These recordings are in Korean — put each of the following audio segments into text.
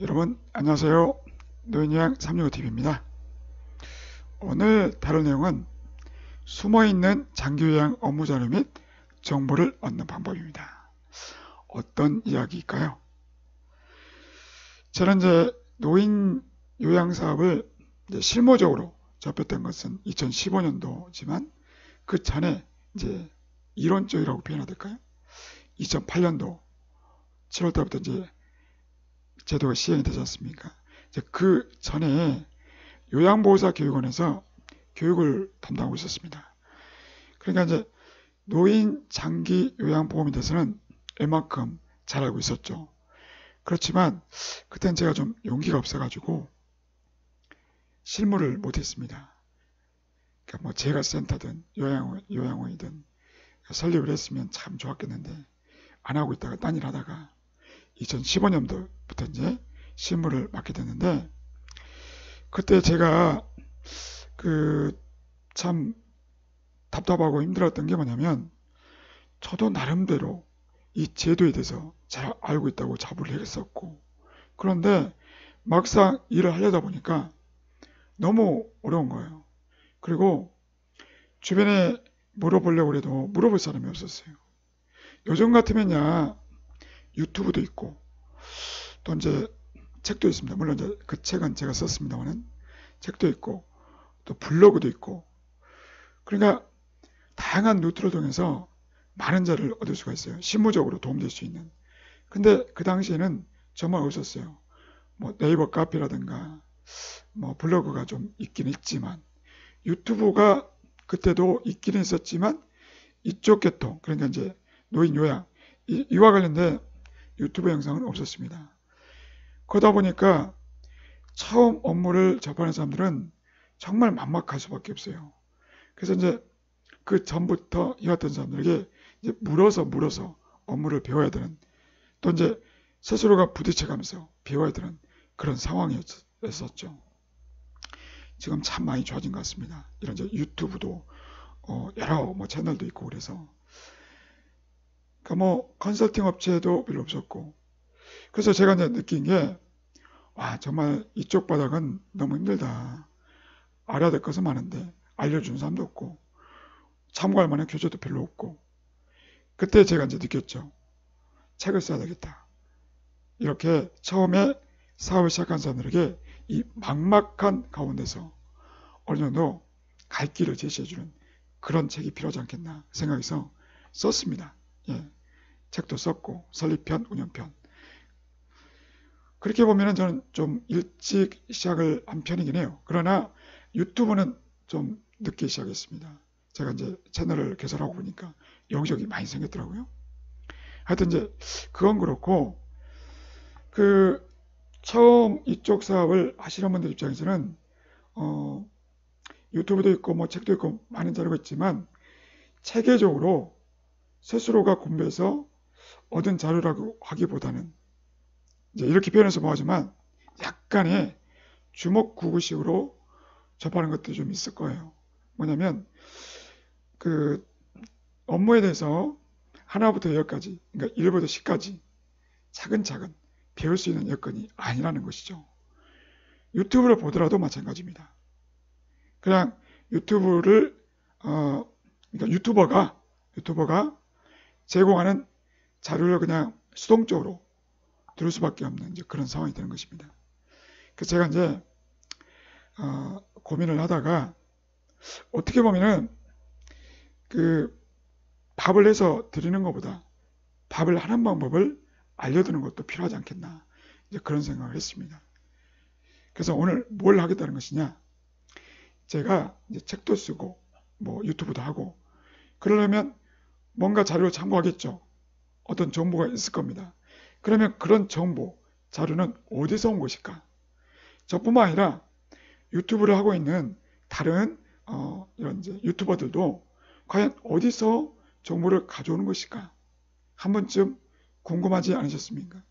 여러분 안녕하세요. 노인요양 365TV입니다. 오늘 다룰 내용은 숨어있는 장기요양 업무 자료 및 정보를 얻는 방법입니다. 어떤 이야기일까요? 저는 노인 요양 사업을 실무적으로 접했던 것은 2015년도지만 그 전에 이론적이라고 표현해야 될까요? 2008년도 7월 달부터 제도가 시행이 되지 않습니까? 그 전에 요양보호사 교육원에서 교육을 담당하고 있었습니다. 그러니까 노인 장기 요양보험에 대해서는 웬만큼 잘 알고 있었죠. 그렇지만 그때는 제가 좀 용기가 없어가지고 실무를 못했습니다. 그러니까 제가 센터든 요양원이든 설립을 했으면 참 좋았겠는데 안 하고 있다가 딴 일 하다가 2015년도부터 실무를 맡게 됐는데, 그때 제가 참 답답하고 힘들었던 게 뭐냐면, 저도 나름대로 이 제도에 대해서 잘 알고 있다고 자부를 했었고, 그런데 막상 일을 하려다 보니까 너무 어려운 거예요. 그리고 주변에 물어보려고 해도 물어볼 사람이 없었어요. 요즘 같으면야 유튜브도 있고 또 책도 있습니다. 물론 그 책은 제가 썼습니다만은 책도 있고 또 블로그도 있고, 그러니까 다양한 루트를 통해서 많은 자료를 얻을 수가 있어요. 실무적으로 도움될 수 있는. 근데 그 당시에는 정말 없었어요. 네이버 카페라든가 블로그가 좀 있긴 있지만, 유튜브가 그때도 있기는 있었지만 이쪽 계통, 그러니까 노인 요양 이와 관련된 유튜브 영상은 없었습니다. 그러다 보니까 처음 업무를 접하는 사람들은 정말 막막할 수밖에 없어요. 그래서 그 전부터 해왔던 사람들에게 물어서 업무를 배워야 되는, 또 스스로가 부딪혀가면서 배워야 되는 그런 상황이었었죠. 지금 참 많이 좋아진 것 같습니다. 이런 유튜브도 여러 채널도 있고, 그래서 컨설팅 업체도 별로 없었고, 그래서 제가 느낀 게, 와, 정말 이쪽 바닥은 너무 힘들다. 알아야 될 것은 많은데 알려주는 사람도 없고 참고할 만한 교재도 별로 없고, 그때 제가 느꼈죠. 책을 써야 되겠다. 이렇게 처음에 사업을 시작한 사람들에게 이 막막한 가운데서 어느 정도 갈 길을 제시해주는 그런 책이 필요하지 않겠나 생각해서 썼습니다. 책도 썼고 설립편, 운영편. 그렇게 보면은 저는 좀 일찍 시작을 한 편이긴 해요. 그러나 유튜브는 좀 늦게 시작했습니다. 제가 채널을 개설하고 보니까 여기저기 많이 생겼더라고요. 하여튼 그건 그렇고, 처음 이쪽 사업을 하시는 분들 입장에서는 유튜브도 있고 책도 있고 많은 자료가 있지만, 체계적으로 스스로가 공부해서 얻은 자료라고 하기보다는 이렇게 표현해서 뭐하지만 약간의 주먹구구식으로 접하는 것들이 좀 있을 거예요. 뭐냐면 업무에 대해서 하나부터 열까지, 그러니까 1부터 10까지 차근차근 배울 수 있는 여건이 아니라는 것이죠. 유튜브를 보더라도 마찬가지입니다. 그냥 유튜브를 그러니까 유튜버가 제공하는 자료를 그냥 수동적으로 들을 수밖에 없는 그런 상황이 되는 것입니다. 그래서 제가 고민을 하다가, 어떻게 보면은 밥을 해서 드리는 것보다 밥을 하는 방법을 알려드리는 것도 필요하지 않겠나, 그런 생각을 했습니다. 그래서 오늘 뭘 하겠다는 것이냐, 제가 책도 쓰고 유튜브도 하고 그러려면 뭔가 자료를 참고하겠죠. 어떤 정보가 있을 겁니다. 그러면 그런 정보, 자료는 어디서 온 것일까? 저뿐만 아니라 유튜브를 하고 있는 다른 이런 유튜버들도 과연 어디서 정보를 가져오는 것일까? 한 번쯤 궁금하지 않으셨습니까?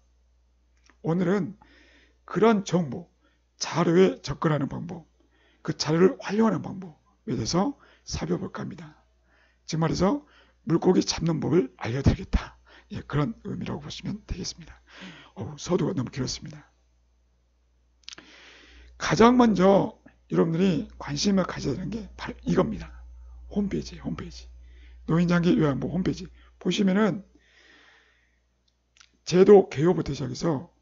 오늘은 그런 정보, 자료에 접근하는 방법, 그 자료를 활용하는 방법에 대해서 살펴볼까 합니다. 즉 말해서 물고기 잡는 법을 알려드리겠다. 그런 의미라고 보시면 되겠습니다. 서두가 너무 길었습니다. 가장 먼저 여러분들이 관심을 가져야 되는 게 바로 이겁니다. 홈페이지예요. 홈페이지. 노인장기 요양보 홈페이지 보시면은 제도 개요부터 시작해서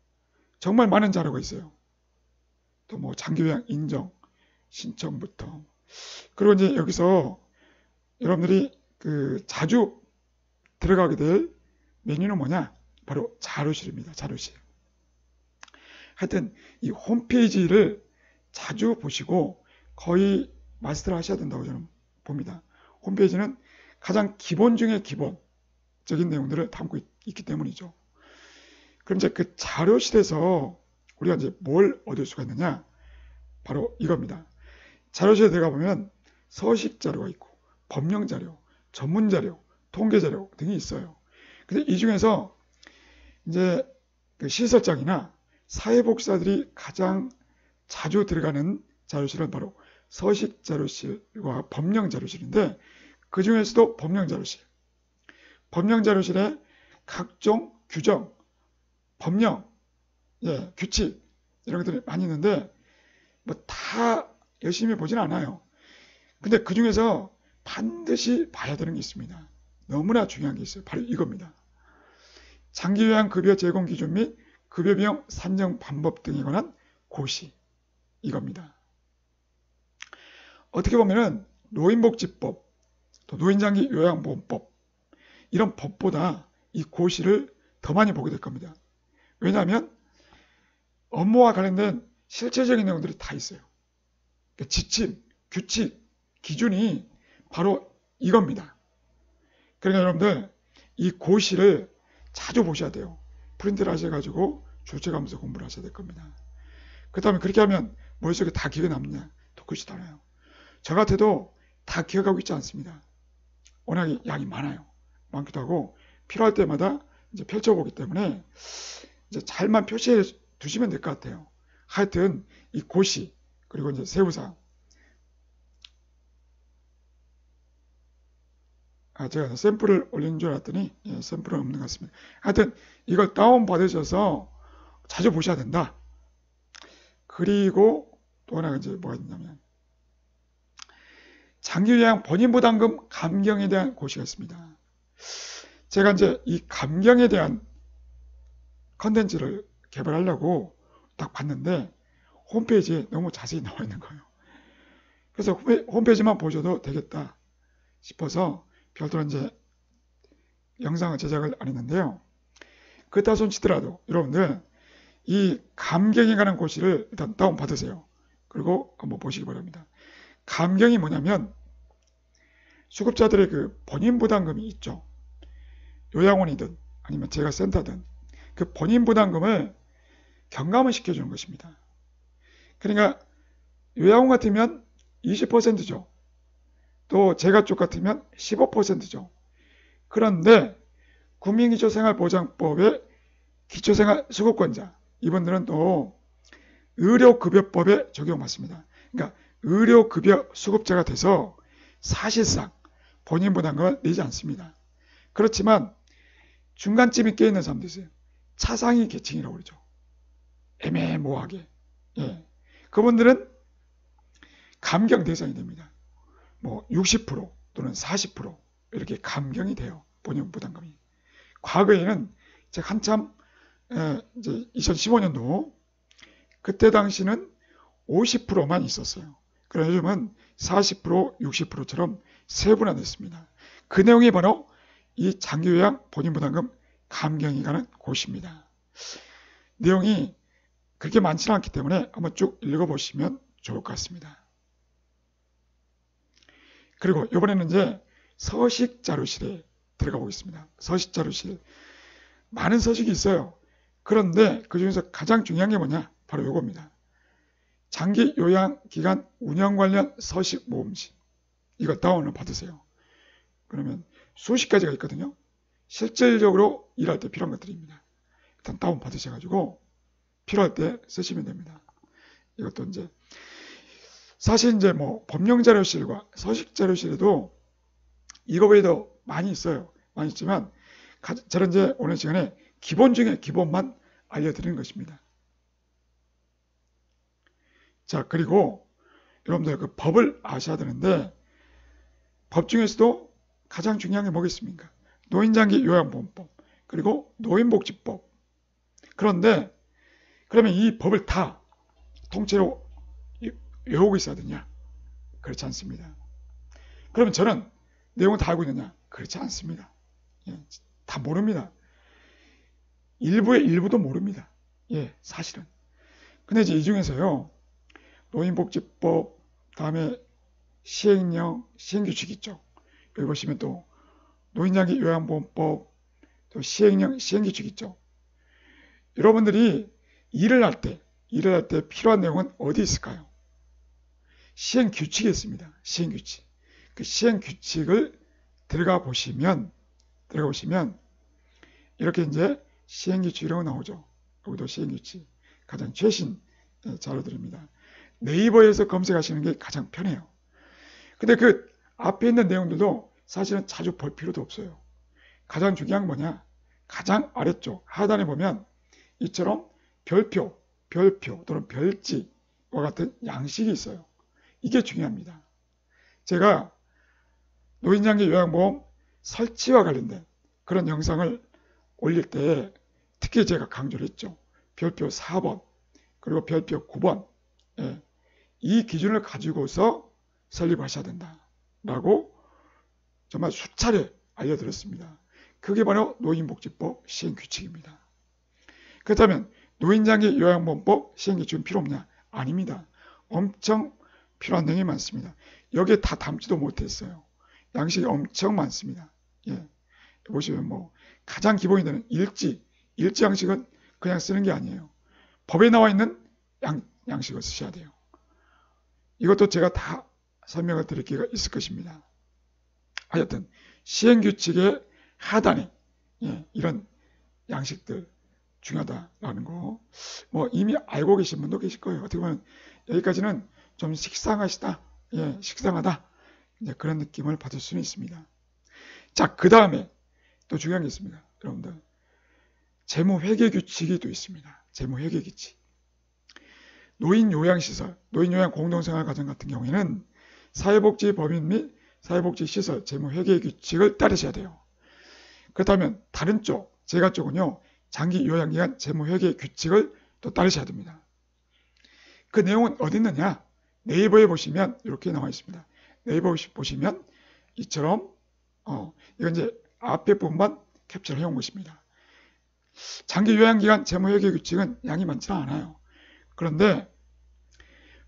정말 많은 자료가 있어요. 또 뭐 장기요양 인정 신청부터, 그리고 이제 여기서 여러분들이 그 자주 들어가게 될 메뉴는 뭐냐? 바로 자료실입니다. 자료실. 하여튼 이 홈페이지를 자주 보시고 거의 마스터를 하셔야 된다고 저는 봅니다. 홈페이지는 가장 기본 중에 기본적인 내용들을 담고 있기 때문이죠. 그럼 이제 그 자료실에서 우리가 이제 뭘 얻을 수가 있느냐? 바로 이겁니다. 자료실에 들어가 보면 서식 자료가 있고 법령 자료, 전문 자료, 통계 자료 등이 있어요. 근데 이 중에서 이제 그 시설장이나 사회복지사들이 가장 자주 들어가는 자료실은 바로 서식 자료실과 법령 자료실인데, 그 중에서도 법령 자료실. 법령 자료실에 각종 규정, 법령, 규칙 이런 것들이 많이 있는데 뭐 다 열심히 보진 않아요. 근데 그 중에서 반드시 봐야 되는 게 있습니다. 너무나 중요한 게 있어요. 바로 이겁니다. 장기요양급여 제공 기준 및 급여 비용 산정 방법 등에 관한 고시, 이겁니다. 어떻게 보면은 노인복지법, 또 노인장기 요양보험법 이런 법보다 이 고시를 더 많이 보게 될 겁니다. 왜냐하면 업무와 관련된 실체적인 내용들이 다 있어요. 그러니까 지침, 규칙, 기준이 바로 이겁니다. 그러니까 여러분들 이 고시를 자주 보셔야 돼요. 프린트를 하셔가지고 출제하면서 공부를 하셔야 될 겁니다. 그 다음에 그렇게 하면 머릿속에 다 기억에 남느냐? 또 그렇지도 않아요. 저 같아도 다 기억하고 있지 않습니다. 워낙에 양이 많아요. 많기도 하고 필요할 때마다 이제 펼쳐보기 때문에 이제 잘만 표시해 두시면 될 것 같아요. 하여튼 이 고시, 그리고 이제 세부사항, 제가 샘플을 올린 줄 알았더니 샘플은 없는 것 같습니다. 하여튼 이걸 다운 받으셔서 자주 보셔야 된다. 그리고 또 하나가 이제 뭐가 있냐면 장기요양 본인부담금 감경에 대한 고시가 있습니다. 제가 이제 이 감경에 대한 컨텐츠를 개발하려고 딱 봤는데 홈페이지에 너무 자세히 나와 있는 거예요. 그래서 홈페이지만 보셔도 되겠다 싶어서 별도로 이제 영상을 제작을 안 했는데요. 그렇다 손치더라도 여러분들 이 감경에 관한 고시를 일단 다운 받으세요. 그리고 한번 보시기 바랍니다. 감경이 뭐냐면 수급자들의 그 본인 부담금이 있죠. 요양원이든 아니면 재가센터든 그 본인 부담금을 경감을 시켜주는 것입니다. 그러니까 요양원 같으면 20%죠. 또 재가 쪽 같으면 15%죠. 그런데 국민기초생활보장법의 기초생활수급권자, 이분들은 또 의료급여법에 적용받습니다. 그러니까 의료급여 수급자가 돼서 사실상 본인 부담금을 내지 않습니다. 그렇지만 중간쯤에 껴있는 사람도 있어요. 차상위 계층이라고 그러죠. 애매모호하게. 그분들은 감경 대상이 됩니다. 뭐 60% 또는 40% 이렇게 감경이 돼요. 본인 부담금이. 과거에는 제가 한참 이제 2015년도 그때 당시는 50%만 있었어요. 그러나 요즘은 40%, 60%처럼 세분화됐습니다. 그 내용이 바로 이 장기요양 본인부담금 감경에 관한 고시입니다. 내용이 그렇게 많지는 않기 때문에 한번 쭉 읽어보시면 좋을 것 같습니다. 그리고 이번에는 이제 서식 자료실에 들어가 보겠습니다. 서식 자료실. 많은 서식이 있어요. 그런데 그 중에서 가장 중요한 게 뭐냐? 바로 이겁니다. 장기 요양 기간 운영 관련 서식 모음집. 이거 다운을 받으세요. 그러면 수십 가지가 있거든요. 실질적으로 일할 때 필요한 것들입니다. 일단 다운 받으셔가지고 필요할 때 쓰시면 됩니다. 이것도 이제 사실 이제 뭐 법령 자료실과 서식 자료실에도 이거 외에도 많이 있어요. 많이 있지만 저는 이제 오늘 시간에 기본 중에 기본만 알려드리는 것입니다. 자, 그리고 여러분들 그 법을 아셔야 되는데, 법 중에서도 가장 중요한 게 뭐겠습니까? 노인장기 요양보험법, 그리고 노인복지법. 그런데 그러면 이 법을 다 통째로 외우고 있어야 되냐? 그렇지 않습니다. 그러면 저는 내용을 다 알고 있느냐? 그렇지 않습니다. 예, 다 모릅니다. 일부의 일부도 모릅니다. 예, 사실은. 근데 이제 이 중에서요, 노인복지법, 다음에 시행령, 시행규칙 있죠. 여기 보시면 또 노인장기 요양보험법, 또 시행령, 시행규칙 있죠. 여러분들이 일을 할 때 필요한 내용은 어디 있을까요? 시행규칙이 있습니다. 시행규칙. 그 시행규칙을 들어가 보시면 이렇게 이제 시행규칙이라고 나오죠. 여기도 시행규칙. 가장 최신 자료들입니다. 네이버에서 검색하시는 게 가장 편해요. 근데 그 앞에 있는 내용들도 사실은 자주 볼 필요도 없어요. 가장 중요한 건 뭐냐? 가장 아래쪽 하단에 보면 이처럼 별표 또는 별지와 같은 양식이 있어요. 이게 중요합니다. 제가 노인장기 요양보험 설치와 관련된 그런 영상을 올릴 때 특히 제가 강조를 했죠. 별표 4번 그리고 별표 9번 이 기준을 가지고서 설립하셔야 된다라고 정말 수차례 알려드렸습니다. 그게 바로 노인복지법 시행규칙입니다. 그렇다면 노인장기 요양보험법 시행규칙은 필요 없냐? 아닙니다. 엄청 필요한 내용이 많습니다. 여기에 다 담지도 못했어요. 양식이 엄청 많습니다. 예. 보시면 뭐 가장 기본이 되는 일지 양식은 그냥 쓰는 게 아니에요. 법에 나와 있는 양식을 쓰셔야 돼요. 이것도 제가 다 설명을 드릴 기회가 있을 것입니다. 하여튼 시행규칙의 하단에 이런 양식들 중요하다라는 거 뭐 이미 알고 계신 분도 계실 거예요. 어떻게 보면 여기까지는 좀 식상하시다, 식상하다 이제 그런 느낌을 받을 수는 있습니다. 자, 그 다음에 또 중요한 게 있습니다. 여러분들 재무회계규칙이 또 있습니다. 재무회계규칙. 노인요양시설, 노인요양공동생활가정 같은 경우에는 사회복지법인 및 사회복지시설 재무회계규칙을 따르셔야 돼요. 그렇다면 다른 쪽, 제가 쪽은요. 장기요양기관 재무회계규칙을 또 따르셔야 됩니다. 그 내용은 어디 있느냐? 네이버에 보시면 이렇게 나와 있습니다. 네이버 보시면 이처럼 이건 이제 앞에 부분만 캡처를 해온 것입니다. 장기요양기관 재무회계규칙은 양이 많지는 않아요. 그런데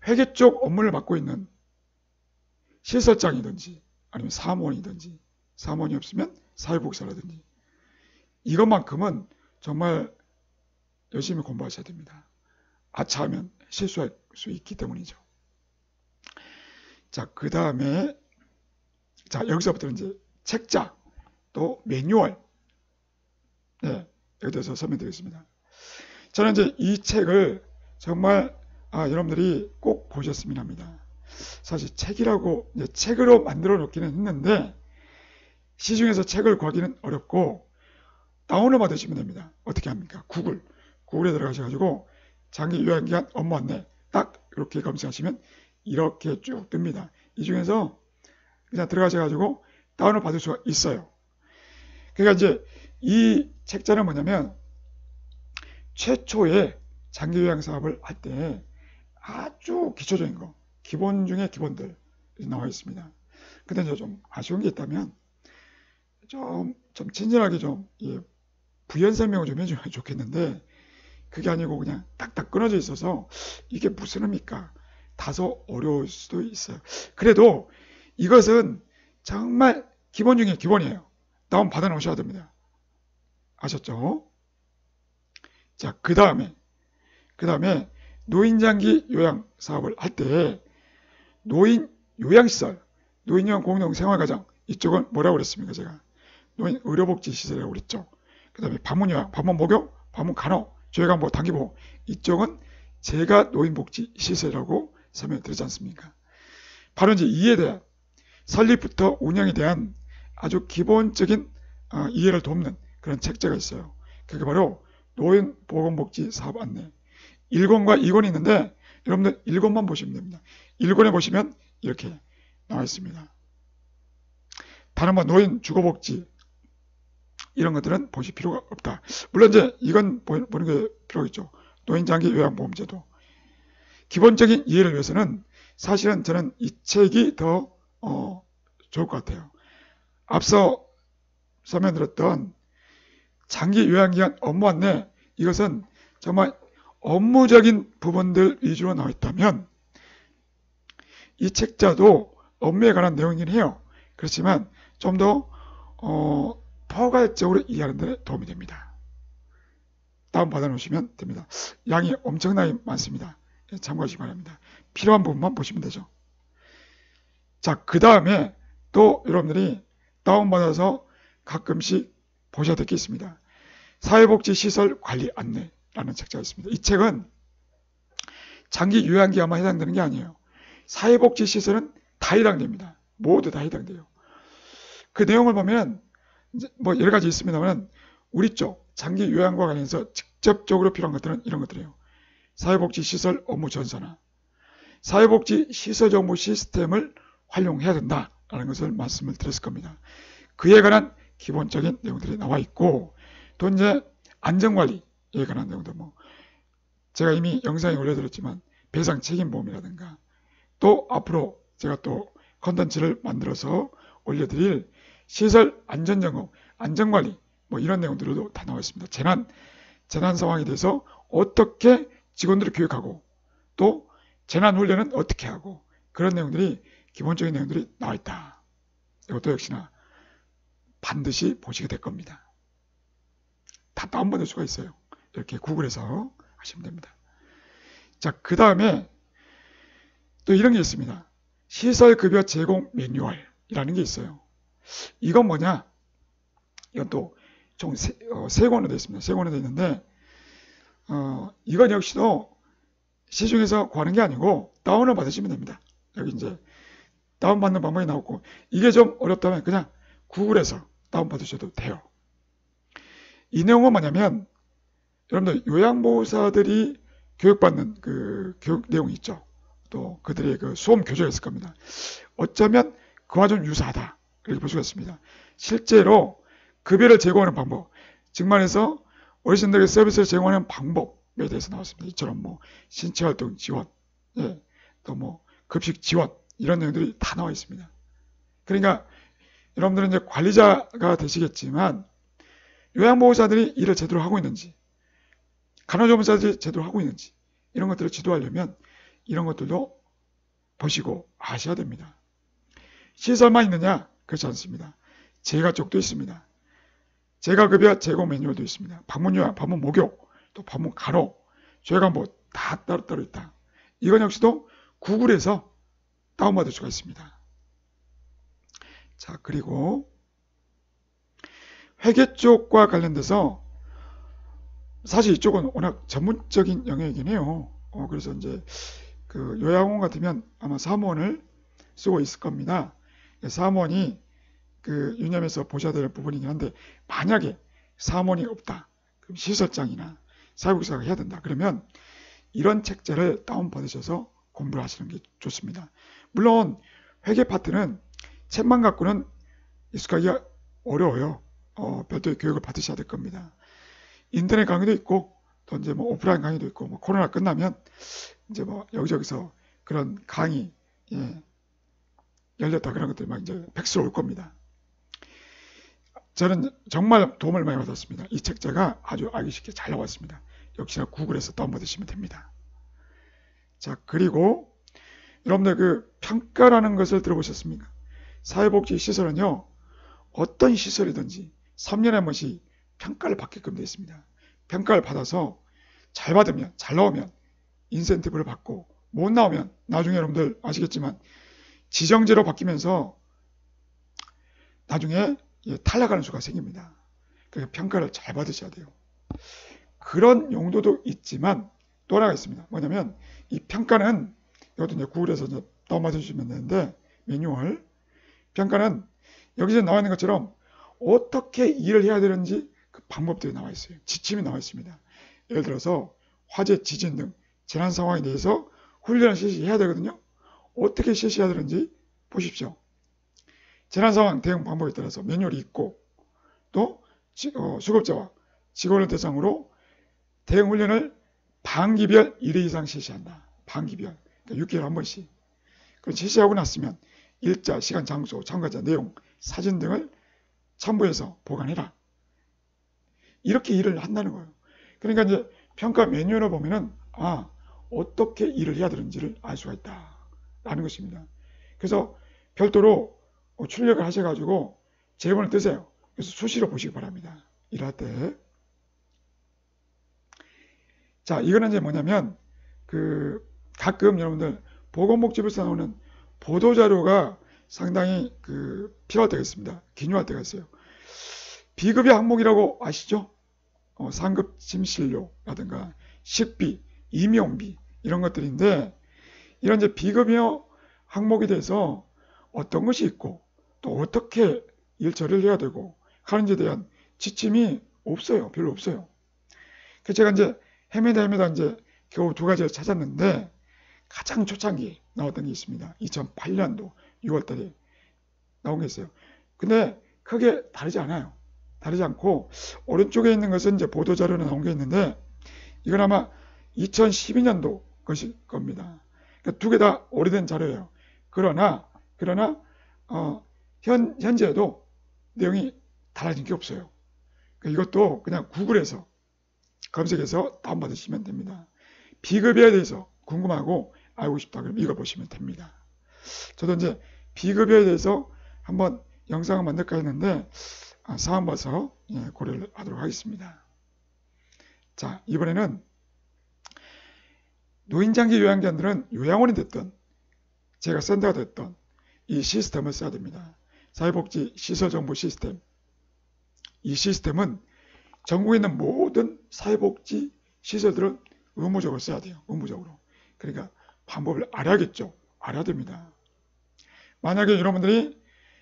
회계 쪽 업무를 맡고 있는 실설장이든지 아니면 사무원이든지 사무원이 없으면 사회복지사라든지 이것만큼은 정말 열심히 공부하셔야 됩니다. 아차하면 실수할 수 있기 때문이죠. 자, 그 다음에 자 여기서부터 이제 책자 또 매뉴얼 여기 대해서 설명드리겠습니다. 저는 이제 이 책을 정말 여러분들이 꼭 보셨으면 합니다. 사실 책이라고 이제 책으로 만들어 놓기는 했는데 시중에서 책을 구하기는 어렵고 다운을 받으시면 됩니다. 어떻게 합니까? 구글에 들어가셔가지고 장기 요양기관 업무 안내 딱 이렇게 검색하시면 이렇게 쭉 뜹니다. 이 중에서 그냥 들어가셔가지고 다운을 받을 수가 있어요. 그러니까 이제 이 책자는 뭐냐면 최초의 장기 요양 사업을 할 때 아주 기초적인 거, 기본 중에 기본들 나와 있습니다. 근데 이제 좀 아쉬운 게 있다면 좀 친절하게 좀 부연 설명을 좀 해주면 좋겠는데 그게 아니고 그냥 딱딱 끊어져 있어서 이게 무슨 의미입니까? 다소 어려울 수도 있어요. 그래도 이것은 정말 기본 중에 기본이에요. 다운 받아 놓으셔야 됩니다. 아셨죠? 자, 그 다음에 노인장기 요양 사업을 할 때 노인 요양시설, 노인요양 공동생활가정 이쪽은 뭐라고 그랬습니까? 제가 노인 의료복지시설이라고 그랬죠. 그 다음에 방문요양, 방문목욕, 방문간호, 조회간보, 단기보호 이쪽은 제가 노인복지시설이라고 설명드리지 않습니까? 바로 이제 이에 대한 설립부터 운영에 대한 아주 기본적인 이해를 돕는 그런 책자가 있어요. 그게 바로 노인보건복지 사업 안내 1권과 2권이 있는데 여러분들 1권만 보시면 됩니다. 1권에 보시면 이렇게 나와 있습니다. 다른 뭐 노인 주거복지 이런 것들은 보실 필요가 없다. 물론 이제 이건 보는 게 필요가 있죠. 노인장기 요양보험제도. 기본적인 이해를 위해서는 사실은 저는 이 책이 더 좋을 것 같아요. 앞서 설명드렸던 장기 요양기간 업무 안내, 이것은 정말 업무적인 부분들 위주로 나와 있다면 이 책자도 업무에 관한 내용이긴 해요. 그렇지만 좀 더 포괄적으로 이해하는 데 도움이 됩니다. 다운받아 놓으시면 됩니다. 양이 엄청나게 많습니다. 참고하시기 바랍니다. 필요한 부분만 보시면 되죠. 자, 그 다음에 또 여러분들이 다운받아서 가끔씩 보셔야 될 게 있습니다. 사회복지시설 관리 안내라는 책자가 있습니다. 이 책은 장기 요양기간만 해당되는 게 아니에요. 사회복지시설은 다 해당됩니다. 모두 다 해당돼요. 그 내용을 보면 뭐 여러 가지 있습니다만 우리 쪽 장기 요양과 관련해서 직접적으로 필요한 것들은 이런 것들이에요. 사회복지시설 업무 전산화, 사회복지시설 정보 시스템을 활용해야 된다라는 것을 말씀을 드렸을 겁니다. 그에 관한 기본적인 내용들이 나와 있고, 또 이제 안전관리에 관한 내용도 뭐 제가 이미 영상에 올려드렸지만 배상 책임보험이라든가, 또 앞으로 제가 또 컨텐츠를 만들어서 올려드릴 시설 안전점검, 안전관리 뭐 이런 내용들도 다 나와 있습니다. 재난 상황에 대해서 어떻게 직원들을 교육하고 또 재난 훈련은 어떻게 하고, 그런 내용들이 기본적인 내용들이 나와 있다. 이것도 역시나 반드시 보시게 될 겁니다. 다 다운받을 수가 있어요. 이렇게 구글에서 하시면 됩니다. 자, 그 다음에 또 이런 게 있습니다. 시설급여 제공 매뉴얼이라는 게 있어요. 이건 뭐냐? 이건 또 총 세 권으로 되어 있습니다. 세 권으로 되어 있는데 이건 역시도 시중에서 구하는 게 아니고 다운을 받으시면 됩니다. 여기 이제 다운받는 방법이 나오고, 이게 좀 어렵다면 그냥 구글에서 다운받으셔도 돼요. 이 내용은 뭐냐면 여러분들 요양보호사들이 교육받는 그 교육 내용이 있죠. 또 그들의 그 수험 교재가 있을 겁니다. 어쩌면 그와 좀 유사하다 이렇게 볼 수가 있습니다. 실제로 급여를 제공하는 방법, 즉 말해서 어르신들에게 서비스를 제공하는 방법에 대해서 나왔습니다. 이처럼 뭐 신체활동 지원, 또 뭐 급식 지원 이런 내용들이 다 나와 있습니다. 그러니까 여러분들은 이제 관리자가 되시겠지만 요양보호사들이 일을 제대로 하고 있는지, 간호조무사들이 제대로 하고 있는지 이런 것들을 지도하려면 이런 것들도 보시고 아셔야 됩니다. 시설만 있느냐? 그렇지 않습니다. 재가 쪽도 있습니다. 재가급여 제공 매뉴얼도 있습니다. 방문 요양, 방문 목욕, 또 방문 간호, 저희가 뭐 다 따로따로 있다. 이건 역시도 구글에서 다운받을 수가 있습니다. 자, 그리고 회계 쪽과 관련돼서 사실 이쪽은 워낙 전문적인 영역이긴 해요. 그래서 이제 그 요양원 같으면 아마 사무원을 쓰고 있을 겁니다. 사무원이 그 유념해서 보셔야 될 부분이긴 한데, 만약에 사무원이 없다, 그럼 시설장이나 사회복지사가 해야 된다. 그러면 이런 책자를 다운받으셔서 공부를 하시는 게 좋습니다. 물론 회계 파트는 책만 갖고는 익숙하기가 어려워요. 별도의 교육을 받으셔야 될 겁니다. 인터넷 강의도 있고, 또 이제 뭐 오프라인 강의도 있고, 뭐 코로나 끝나면 이제 뭐 여기저기서 그런 강의 열렸다 그런 것들이 막 이제 백수로 올 겁니다. 저는 정말 도움을 많이 받았습니다. 이 책자가 아주 알기 쉽게 잘 나왔습니다. 역시나 구글에서 다운받으시면 됩니다. 자, 그리고 여러분들 그 평가라는 것을 들어보셨습니까? 사회복지 시설은요, 어떤 시설이든지 3년에 한 번씩 평가를 받게끔 되어 있습니다. 평가를 받아서 잘 받으면, 잘 나오면 인센티브를 받고, 못 나오면 나중에 여러분들 아시겠지만 지정제로 바뀌면서 나중에 탈락하는 수가 생깁니다. 그래서 평가를 잘 받으셔야 돼요. 그런 용도도 있지만 또 하나가 있습니다. 뭐냐면 이 평가는, 이것도 이제 구글에서 이제 다운받아 주시면 되는데, 매뉴얼 평가는 여기서 나와 있는 것처럼 어떻게 일을 해야 되는지 그 방법들이 나와 있어요. 지침이 나와 있습니다. 예를 들어서 화재, 지진 등 재난 상황에 대해서 훈련을 실시해야 되거든요. 어떻게 실시해야 되는지 보십시오. 재난 상황 대응 방법에 따라서 매뉴얼이 있고 또 수급자와 직원을 대상으로 대응 훈련을 반기별 1회 이상 실시한다. 반기별. 그러니까 6개월에 한 번씩. 그럼 실시하고 났으면 일자, 시간, 장소, 참가자, 내용, 사진 등을 첨부해서 보관해라. 이렇게 일을 한다는 거예요. 그러니까 이제 평가 매뉴얼을 보면은 어떻게 일을 해야 되는지를 알 수가 있다라는 것입니다. 그래서 별도로 출력을 하셔가지고 제본을 뜨세요. 그래서 수시로 보시기 바랍니다. 일할 때. 자, 이거는 이제 뭐냐면 가끔 여러분들 보건복지부에서 나오는 보도자료가 상당히 필요할 때가 있습니다. 기뉴할 때가 있어요. 비급여 항목이라고 아시죠? 상급 짐실료라든가 식비, 임용비 이런 것들인데 이런 이제 비급여 항목에 대해서 어떤 것이 있고 또 어떻게 일 처리를 해야 되고 하는지에 대한 지침이 없어요. 별로 없어요. 그래서 제가 이제 헤매다 이제 겨우 2가지를 찾았는데 가장 초창기에 나왔던 게 있습니다. 2008년도 6월달에 나온 게 있어요. 근데 크게 다르지 않아요. 다르지 않고 오른쪽에 있는 것은 이제 보도자료로 나온 게 있는데 이건 아마 2012년도 것일 겁니다. 그러니까 2개 다 오래된 자료예요. 그러나 현재에도 내용이 달라진 게 없어요. 그러니까 이것도 그냥 구글에서 검색해서 다운받으시면 됩니다. 비급여에 대해서 궁금하고 알고 싶다 그러면 이거 보시면 됩니다. 저도 이제 비급여에 대해서 한번 영상을 만들까 했는데 상황 봐서 고려를 하도록 하겠습니다. 자, 이번에는 노인장기 요양견들은 요양원이 됐던 제가 센터가 됐던 이 시스템을 써야 됩니다. 사회복지 시설정보 시스템. 이 시스템은 전국에 있는 모든 사회복지 시설들은 의무적으로 써야 돼요. 의무적으로. 그러니까 방법을 알아야겠죠. 알아야 됩니다. 만약에 여러분들이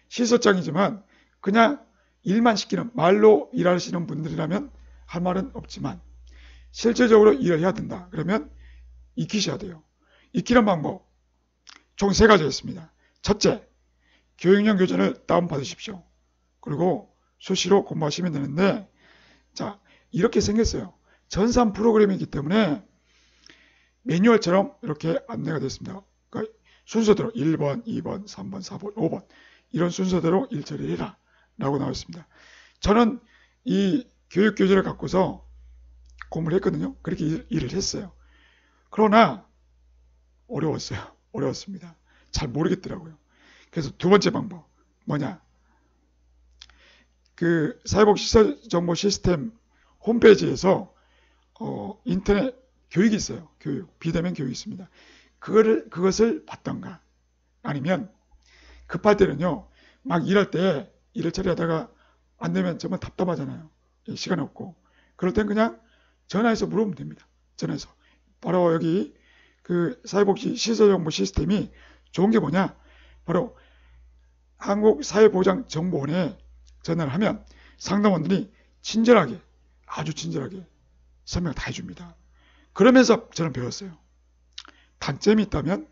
시설장이지만 그냥 일만 시키는 말로 일하시는 분들이라면 할 말은 없지만 실질적으로 일을 해야 된다. 그러면 익히셔야 돼요. 익히는 방법 총 3가지가 있습니다. 첫째, 교육용 교재를 다운받으십시오. 그리고 수시로 공부하시면 되는데 자, 이렇게 생겼어요. 전산 프로그램이기 때문에 매뉴얼처럼 이렇게 안내가 됐습니다. 그러니까 순서대로 1번, 2번, 3번, 4번, 5번 이런 순서대로 일 처리해라 라고 나와 있습니다. 저는 이 교육교재를 갖고서 공부를 했거든요. 그렇게 일을 했어요. 그러나 어려웠어요. 어려웠습니다. 잘 모르겠더라고요. 그래서 2번째 방법 뭐냐, 사회복지시설정보 시스템 홈페이지에서 인터넷 교육이 있어요. 비대면 교육이 있습니다. 그것을 받던가 아니면 급할 때는요, 막 일할 때 일을 처리하다가 안 되면 정말 답답하잖아요. 시간 없고. 그럴 땐 그냥 전화해서 물어보면 됩니다. 전화해서. 바로 여기 사회복지 시설정보 시스템이 좋은 게 뭐냐? 바로 한국사회보장정보원에 전화를 하면 상담원들이 친절하게, 아주 친절하게 설명을 다 해줍니다. 그러면서 저는 배웠어요. 단점이 있다면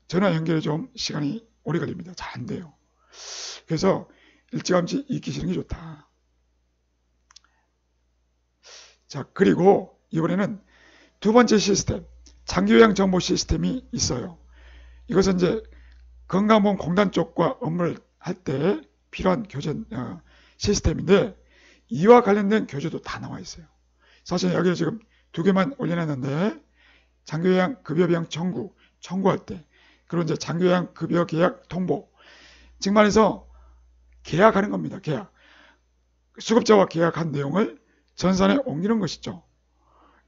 전화 연결에 좀 시간이 오래 걸립니다. 잘 안 돼요. 그래서 일찌감치 익히시는 게 좋다. 자, 그리고 이번에는 2번째 시스템, 장기요양 정보 시스템이 있어요. 이것은 이제 건강보험공단 쪽과 업무를 할 때 필요한 교재 시스템인데 이와 관련된 교재도 다 나와 있어요. 사실 여기에 지금 2개만 올려놨는데 장기요양 급여비용 청구할 때, 그리고 이제 장기요양 급여 계약 통보, 즉 말해서 계약하는 겁니다. 계약. 수급자와 계약한 내용을 전산에 옮기는 것이죠.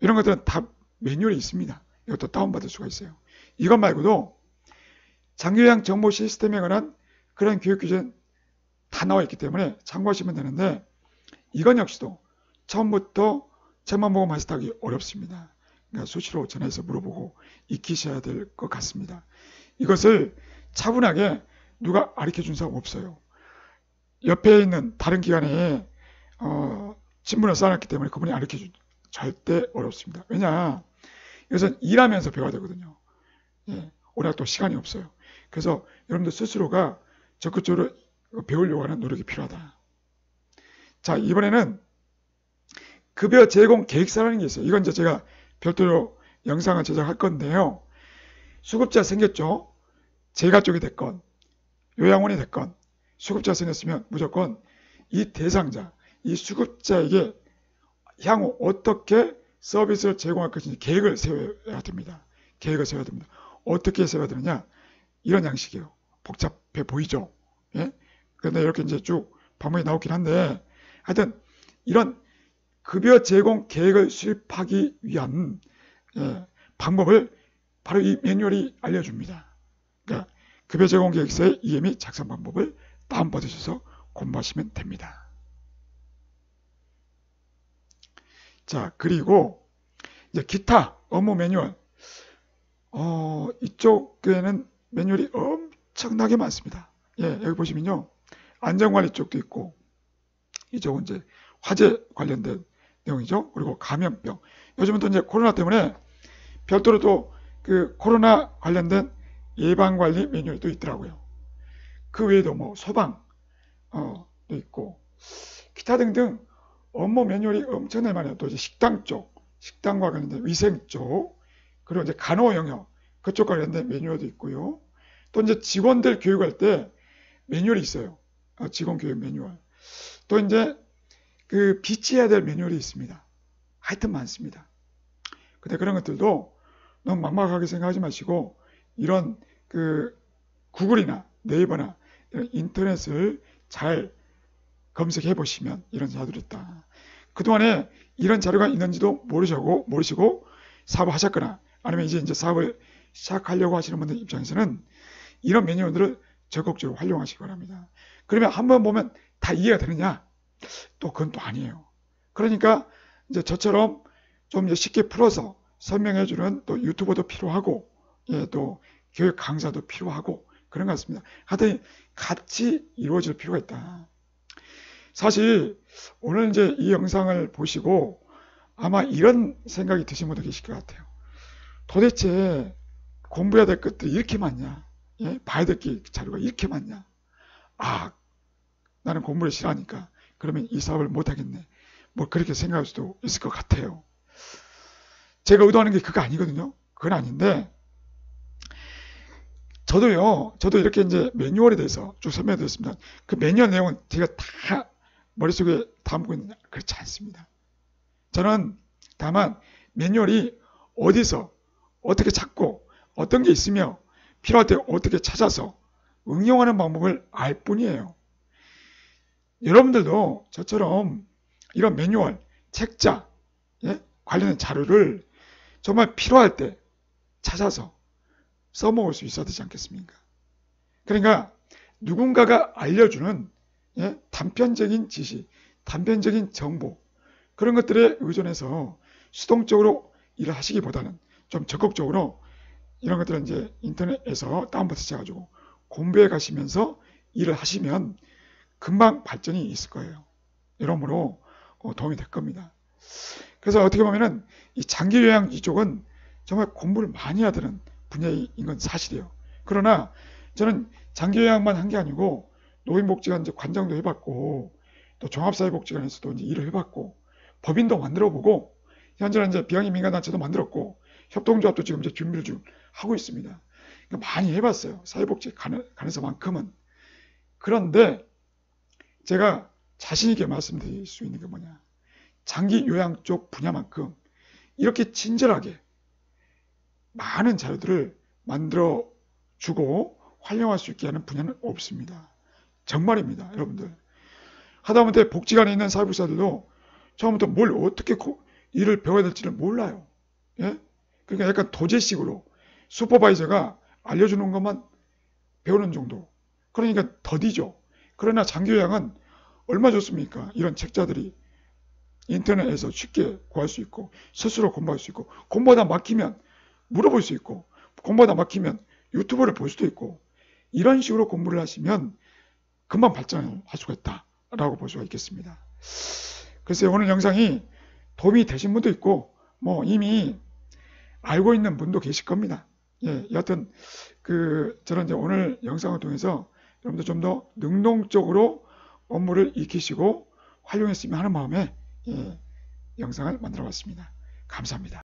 이런 것들은 다 매뉴얼이 있습니다. 이것도 다운받을 수가 있어요. 이것 말고도 장기요양 정보 시스템에 관한 그런 교육 규제는 다 나와 있기 때문에 참고하시면 되는데 이건 역시도 처음부터 책만 보고 마스터하기 어렵습니다. 그러니까 수시로 전화해서 물어보고 익히셔야 될 것 같습니다. 이것을 차분하게 누가 가르쳐준 사람 없어요. 옆에 있는 다른 기관에 친분을 쌓아놨기 때문에 그분이 가르쳐준 절대 어렵습니다. 왜냐, 이것은 일하면서 배워야 되거든요. 예, 워낙 또 시간이 없어요. 그래서 여러분들 스스로가 적극적으로 배우려고 하는 노력이 필요하다. 자, 이번에는 급여 제공 계획서라는 게 있어요. 이건 이제 제가 별도로 영상을 제작할 건데요. 수급자 생겼죠? 재가 쪽이 됐건 요양원이 됐건 수급자 생겼으면 무조건 이 대상자, 이 수급자에게 향후 어떻게 서비스를 제공할 것인지 계획을 세워야 됩니다. 계획을 세워야 됩니다. 어떻게 세워야 되느냐? 이런 양식이에요. 복잡해 보이죠? 예? 그런데 이렇게 이제 쭉 방법이 나오긴 한데, 하여튼 이런 급여 제공 계획을 수립하기 위한 방법을 바로 이 매뉴얼이 알려줍니다. 그러니까 급여 제공 계획서의 이해 및 작성 방법을 다운받으셔서 공부하시면 됩니다. 자, 그리고 이제 기타 업무 매뉴얼. 이쪽에는 매뉴얼이 엄청나게 많습니다. 예, 여기 보시면요. 안전관리 쪽도 있고, 이쪽은 이제 화재 관련된 내용이죠. 그리고 감염병. 요즘은 또 이제 코로나 때문에 별도로 또 그 코로나 관련된 예방관리 매뉴얼도 있더라고요. 그 외에도 뭐 소방, 도 있고, 기타 등등 업무 매뉴얼이 엄청나게 많아요. 또 이제 식당 쪽, 식당과 관련된 위생 쪽, 그리고 이제 간호 영역, 그쪽 관련된 매뉴얼도 있고요. 또 이제 직원들 교육할 때 매뉴얼이 있어요. 직원 교육 매뉴얼. 또 이제 그 비치해야 될 매뉴얼이 있습니다. 하여튼 많습니다. 근데 그런 것들도 너무 막막하게 생각하지 마시고 이런 그 구글이나 네이버나 이런 인터넷을 잘 검색해 보시면 이런 자료들이 있다. 그동안에 이런 자료가 있는지도 모르시고 사업을 하셨거나 아니면 이제 사업을 시작하려고 하시는 분들 입장에서는 이런 매뉴얼들을 적극적으로 활용하시기 바랍니다. 그러면 한번 보면 다 이해가 되느냐? 또 그건 또 아니에요. 그러니까 이제 저처럼 좀 쉽게 풀어서 설명해주는 또 유튜버도 필요하고, 예, 또 교육 강사도 필요하고 그런 것 같습니다. 하여튼 같이 이루어질 필요가 있다. 사실 오늘 이제 이 영상을 보시고 아마 이런 생각이 드신 분도 계실 것 같아요. 도대체 공부해야 될 것들이 이렇게 많냐? 예? 봐야 될 자료가 이렇게 많냐? 나는 공부를 싫어하니까 그러면 이 사업을 못하겠네. 뭐 그렇게 생각할 수도 있을 것 같아요. 제가 의도하는 게 그거 아니거든요. 그건 아닌데 저도 이렇게 이제 매뉴얼에 대해서 쭉 설명해 드렸습니다. 그 매뉴얼 내용은 제가 다 머릿속에 담고 있느냐? 그렇지 않습니다. 저는 다만 매뉴얼이 어디서 어떻게 찾고 어떤 게 있으며 필요할 때 어떻게 찾아서 응용하는 방법을 알 뿐이에요. 여러분들도 저처럼 이런 매뉴얼, 책자, 예? 관련된 자료를 정말 필요할 때 찾아서 써먹을 수 있어야 되지 않겠습니까? 그러니까 누군가가 알려주는 단편적인 지식, 단편적인 정보 그런 것들에 의존해서 수동적으로 일을 하시기보다는 좀 적극적으로 이런 것들은 이제 인터넷에서 다운받으셔가지고 공부해 가시면서 일을 하시면 금방 발전이 있을 거예요. 여러모로 도움이 될 겁니다. 그래서 어떻게 보면은 이 장기 요양 이쪽은 정말 공부를 많이 해야 되는 분야인 건 사실이에요. 그러나 저는 장기 요양만 한 게 아니고 노인복지관 이제 관장도 해봤고 또 종합사회복지관에서도 이제 일을 해봤고 법인도 만들어보고 현재는 이제 비영리 민간단체도 만들었고 협동조합도 지금 이제 준비를 좀 하고 있습니다. 그러니까 많이 해봤어요. 사회복지 관해서만큼은. 그런데 제가 자신있게 말씀드릴 수 있는 게 뭐냐. 장기 요양 쪽 분야만큼 이렇게 친절하게 많은 자료들을 만들어주고 활용할 수 있게 하는 분야는 없습니다. 정말입니다. 여러분들. 하다못해 복지관에 있는 사회복지사들도 처음부터 뭘 어떻게 일을 배워야 될지를 몰라요. 예? 그러니까 약간 도제식으로 슈퍼바이저가 알려주는 것만 배우는 정도. 그러니까 더디죠. 그러나 장기요양은 얼마 좋습니까? 이런 책자들이 인터넷에서 쉽게 구할 수 있고 스스로 공부할 수 있고 공부하다 막히면 물어볼 수 있고 공부하다 막히면 유튜브를 볼 수도 있고 이런 식으로 공부를 하시면 금방 발전을 할 수가 있다라고 볼 수가 있겠습니다. 글쎄요, 오늘 영상이 도움이 되신 분도 있고 뭐 이미 알고 있는 분도 계실 겁니다. 여하튼 저는 이제 오늘 영상을 통해서 여러분들 좀 더 능동적으로 업무를 익히시고 활용했으면 하는 마음에 영상을 만들어 봤습니다. 감사합니다.